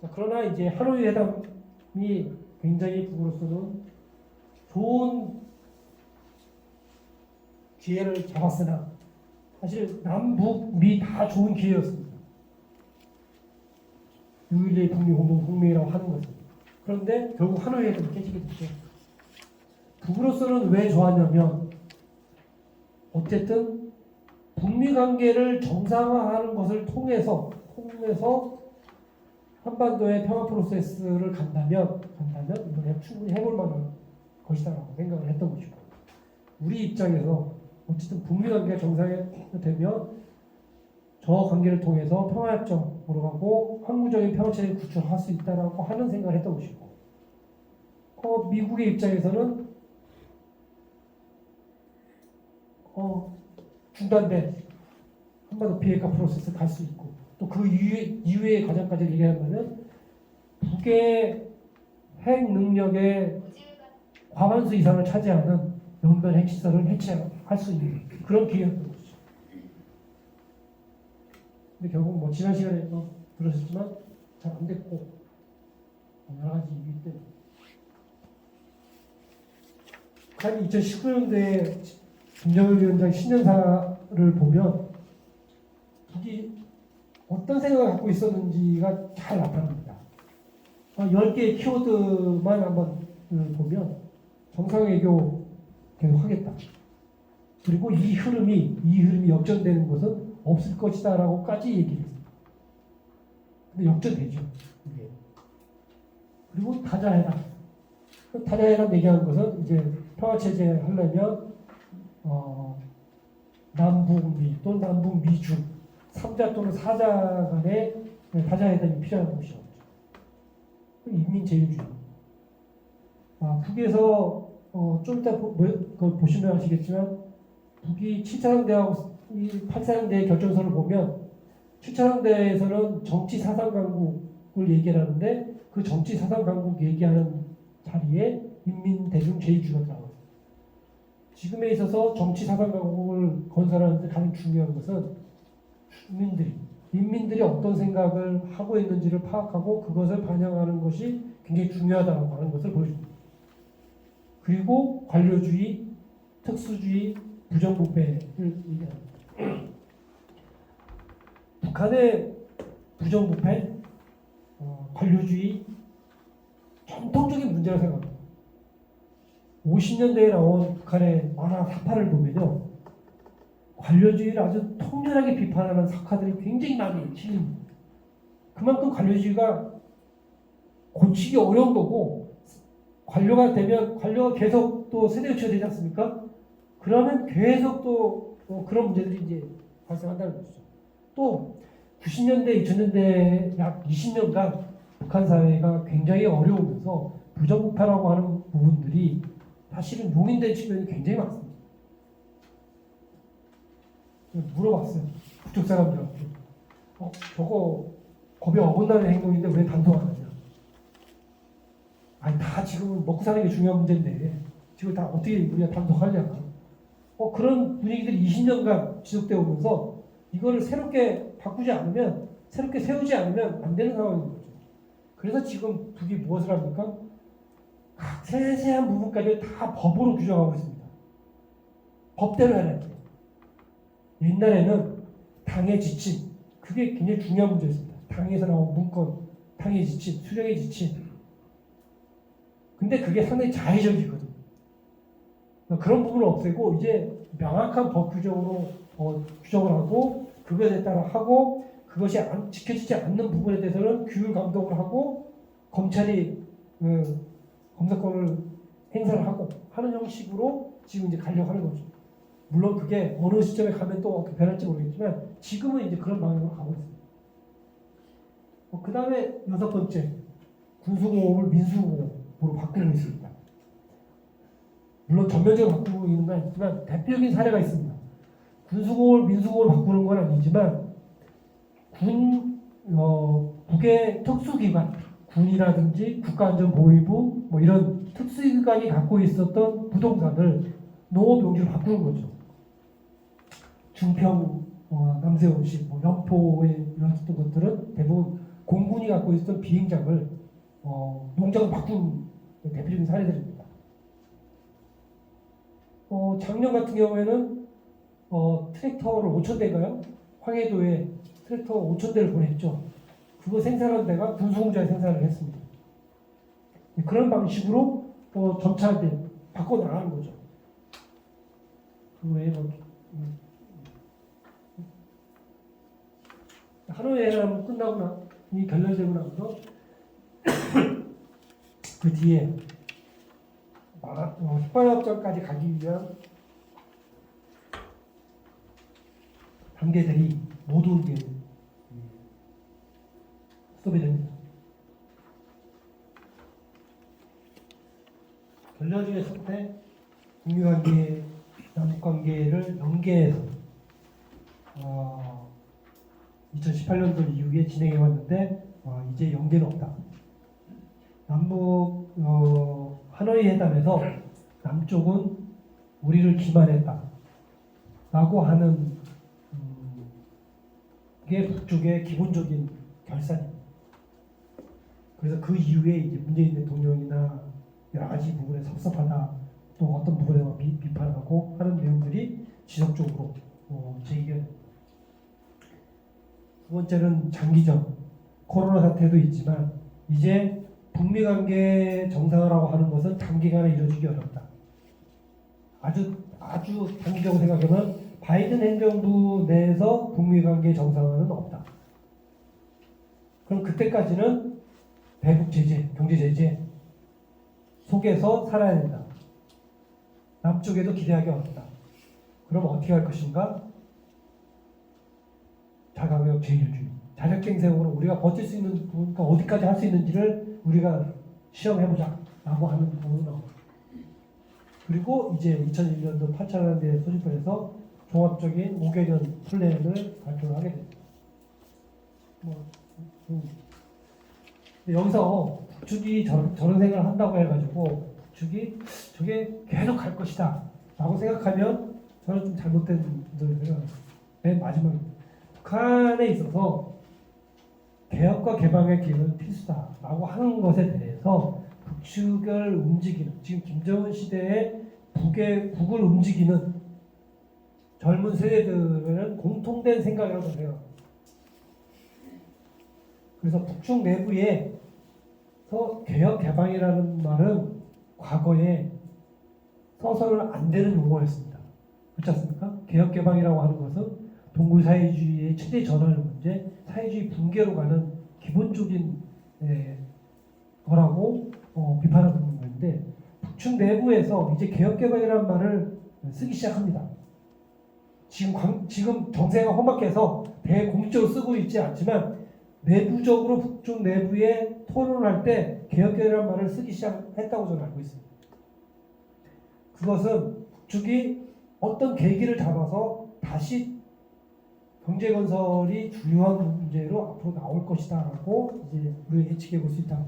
자, 그러나 이제 하노이 회담이 굉장히 북으로서는 좋은 기회를 잡았으나 사실 남북 미 다 좋은 기회였습니다. 6.12 북미공동성명이라고 하는 것은. 그런데 결국 하노이 회담이 깨지게 됐죠. 북으로서는 왜 좋았냐면 어쨌든 북미 관계를 정상화하는 것을 통해서 한반도의 평화 프로세스를 간다면 이번에 충분히 해볼 만한 것이다라고 생각을 했던 것이고, 우리 입장에서 어쨌든 북미 관계가 정상화되면 저 관계를 통해서 평화협정으로 가고 항구적인 평화체를 구축할 수 있다라고 하는 생각을 했던 것이고, 미국의 입장에서는 중단된 한반도 비핵화 프로세스 갈 수 있고, 또 그 이후의 과정까지 얘기하면은 북의 핵 능력의 과반수 이상을 차지하는 연변 핵시설을 해체할 수 있는 그런 기회였던 것이죠. 근데 결국 뭐 지난 시간에 들으셨지만 잘 안 됐고, 여러 가지 이유 때문에. 한 2019년도에 김정일 위원장 신년사를 보면 북이 어떤 생각을 갖고 있었는지가 잘 나타납니다. 10개의 키워드만 한번 보면 정상외교 계속 하겠다. 그리고 이 흐름이 역전되는 것은 없을 것이다라고까지 얘기를 했습니다. 근데 역전되죠. 이게. 그리고 다자회담. 다자회담 얘기하는 것은 이제 평화체제 하려면 남북미 또는 남북미중 3자 또는 4자 간의 다자회담이 필요한 것이었죠. 인민제일주의. 북에서 좀 이따 보시면 아시겠지만 북이 7차 상대하고 8차 상대의 결정서를 보면 7차 상대에서는 정치 사상 강국을 얘기하는데 그 정치 사상 강국 얘기하는 자리에 인민대중제일주의가 들어가요. 지금에 있어서 정치 사상 강국을 건설하는 데 가장 중요한 것은 인민들이 어떤 생각을 하고 있는지를 파악하고 그것을 반영하는 것이 굉장히 중요하다고 하는 것을 보여줍니다. 그리고 관료주의, 특수주의, 부정부패를 얘기합니다. 북한의 부정부패, 관료주의, 전통적인 문제라고 생각합니다. 50년대에 나온 북한의 만화 사파를 보면요, 관료주의를 아주 통렬하게 비판하는 사파들이 굉장히 많이 실립니다. 그만큼 관료주의가 고치기 어려운 거고, 관료가 되면 관료가 계속 또 세대 교체가 되지 않습니까? 그러면 계속 또 그런 문제들이 이제 발생한다는 것이죠. 또 90년대, 2000년대 약 20년간 북한 사회가 굉장히 어려우면서 부정부패라고 하는 부분들이 사실은 용인된 측면이 굉장히 많습니다. 물어봤어요. 북쪽 사람들한테. 저거 법에 어긋나는 행동인데 왜 단속 안 하냐? 아니, 다 지금 먹고 사는 게 중요한 문제인데 지금 다 어떻게 우리가 단속하냐? 그런 분위기들이 20년간 지속되어 오면서 이거를 새롭게 바꾸지 않으면, 새롭게 세우지 않으면 안 되는 상황인 거죠. 그래서 지금 북이 무엇을 합니까? 세세한 부분까지 다 법으로 규정하고 있습니다. 법대로 해야 돼요. 옛날에는 당의 지침, 그게 굉장히 중요한 문제였습니다. 당에서 나온 문건, 당의 지침, 수령의 지침. 근데 그게 상당히 자의적이거든요. 그런 부분을 없애고 이제 명확한 법 규정으로 규정을 하고 그것에 따라 하고, 그것이 지켜지지 않는 부분에 대해서는 규율 감독을 하고 검찰이 검사권을 행사를 하고 하는 형식으로 지금 이제 가려고 하는 거죠. 물론 그게 어느 시점에 가면 또 어떻게 변할지 모르겠지만 지금은 이제 그런 방향으로 가고 있습니다. 그 다음에 6번째, 군수공업을 민수공업으로 바꾸고 있습니다. 물론 전면적으로 바꾸고 있는 건 아니지만 대표적인 사례가 있습니다. 군수공업을 민수공업으로 바꾸는 건 아니지만 북의 특수기관, 군이라든지 국가안전보위부 뭐 이런 특수기관이 갖고 있었던 부동산을 농업용지로 바꾸는 거죠. 중평, 남세원시, 연포에 이런 것들은 대부분 공군이 갖고 있었던 비행장을 농장으로 바꾼 대표적인 사례들입니다. 작년 같은 경우에는 트랙터를 5,000대인가요? 황해도에 트랙터 5,000대를 보냈죠. 그거 생산한 데가 군수공장에 생산을 했습니다. 그런 방식으로 점차 이제 바꿔나가는 거죠. 그 외에 하노이 회담 끝나고 이 결렬되고 나서 그 뒤에 휘발협정까지 가기 위한 단계들이 모두 이제 스톱이 됩니다. 결렬중에 때 북미관계, 남북관계를 연계해서 2018년도 이후에 진행해 왔는데 이제 연계는 없다. 남북 하노이 회담에서 남쪽은 우리를 기만했다 라고 하는 게 북쪽의 기본적인 결산입니다. 그래서 그 이후에 이제 문재인 대통령이나 여러 가지 부분에 섭섭하다, 또 어떤 부분에 비판하고 하는 내용들이 지속적으로 제기됩니다. 두 번째는 장기적 코로나 사태도 있지만 이제 북미 관계 정상화라고 하는 것은 단기간에 이루어지기 어렵다. 아주 단기적으로 생각하면 바이든 행정부 내에서 북미 관계 정상화는 없다. 그럼 그때까지는 대북 제재, 경제 제재 속에서 살아야 된다. 남쪽에도 기대하기 어렵다. 그럼 어떻게 할 것인가? 자가격 제일주의, 자력갱생으로 우리가 버틸 수 있는 부분과 어디까지 할 수 있는지를 우리가 시험해보자 라고 하는 부분은 그리고 이제 2001년도 8차관대 소집을 해서 종합적인 5개년 플랜을 발표를 하게 됩니다. 여기서 북측이 저런 생각을 한다고 해가지고 북측이 저게 계속 갈 것이다 라고 생각하면 저는 좀 잘못된 생각입니다. 맨 마지막 북한에 있어서 개혁과 개방의 기회는 필수다라고 하는 것에 대해서 북측을 움직이는, 지금 김정은 시대에 북을 움직이는 젊은 세대들은 공통된 생각이라고 생각합니다. 그래서 북측 내부에서 개혁 개방이라는 말은 과거에 써서는 안 되는 용어였습니다. 그렇지 않습니까? 개혁 개방이라고 하는 것은 동구 사회주의의 최대 전환의 문제, 사회주의 붕괴로 가는 기본적인 거라고 비판하는 건데, 북측 내부에서 이제 개혁 개방이라는 말을 쓰기 시작합니다. 지금 정세가 험악해서 대공식적으로 쓰고 있지 않지만 내부적으로 북측 내부에 토론할 때 개혁 개방이라는 말을 쓰기 시작했다고 저는 알고 있습니다. 그것은 북측이 어떤 계기를 잡아서 다시 경제 건설이 중요한 문제로 앞으로 나올 것이다라고 이제 우리가 예측해 볼 수 있다.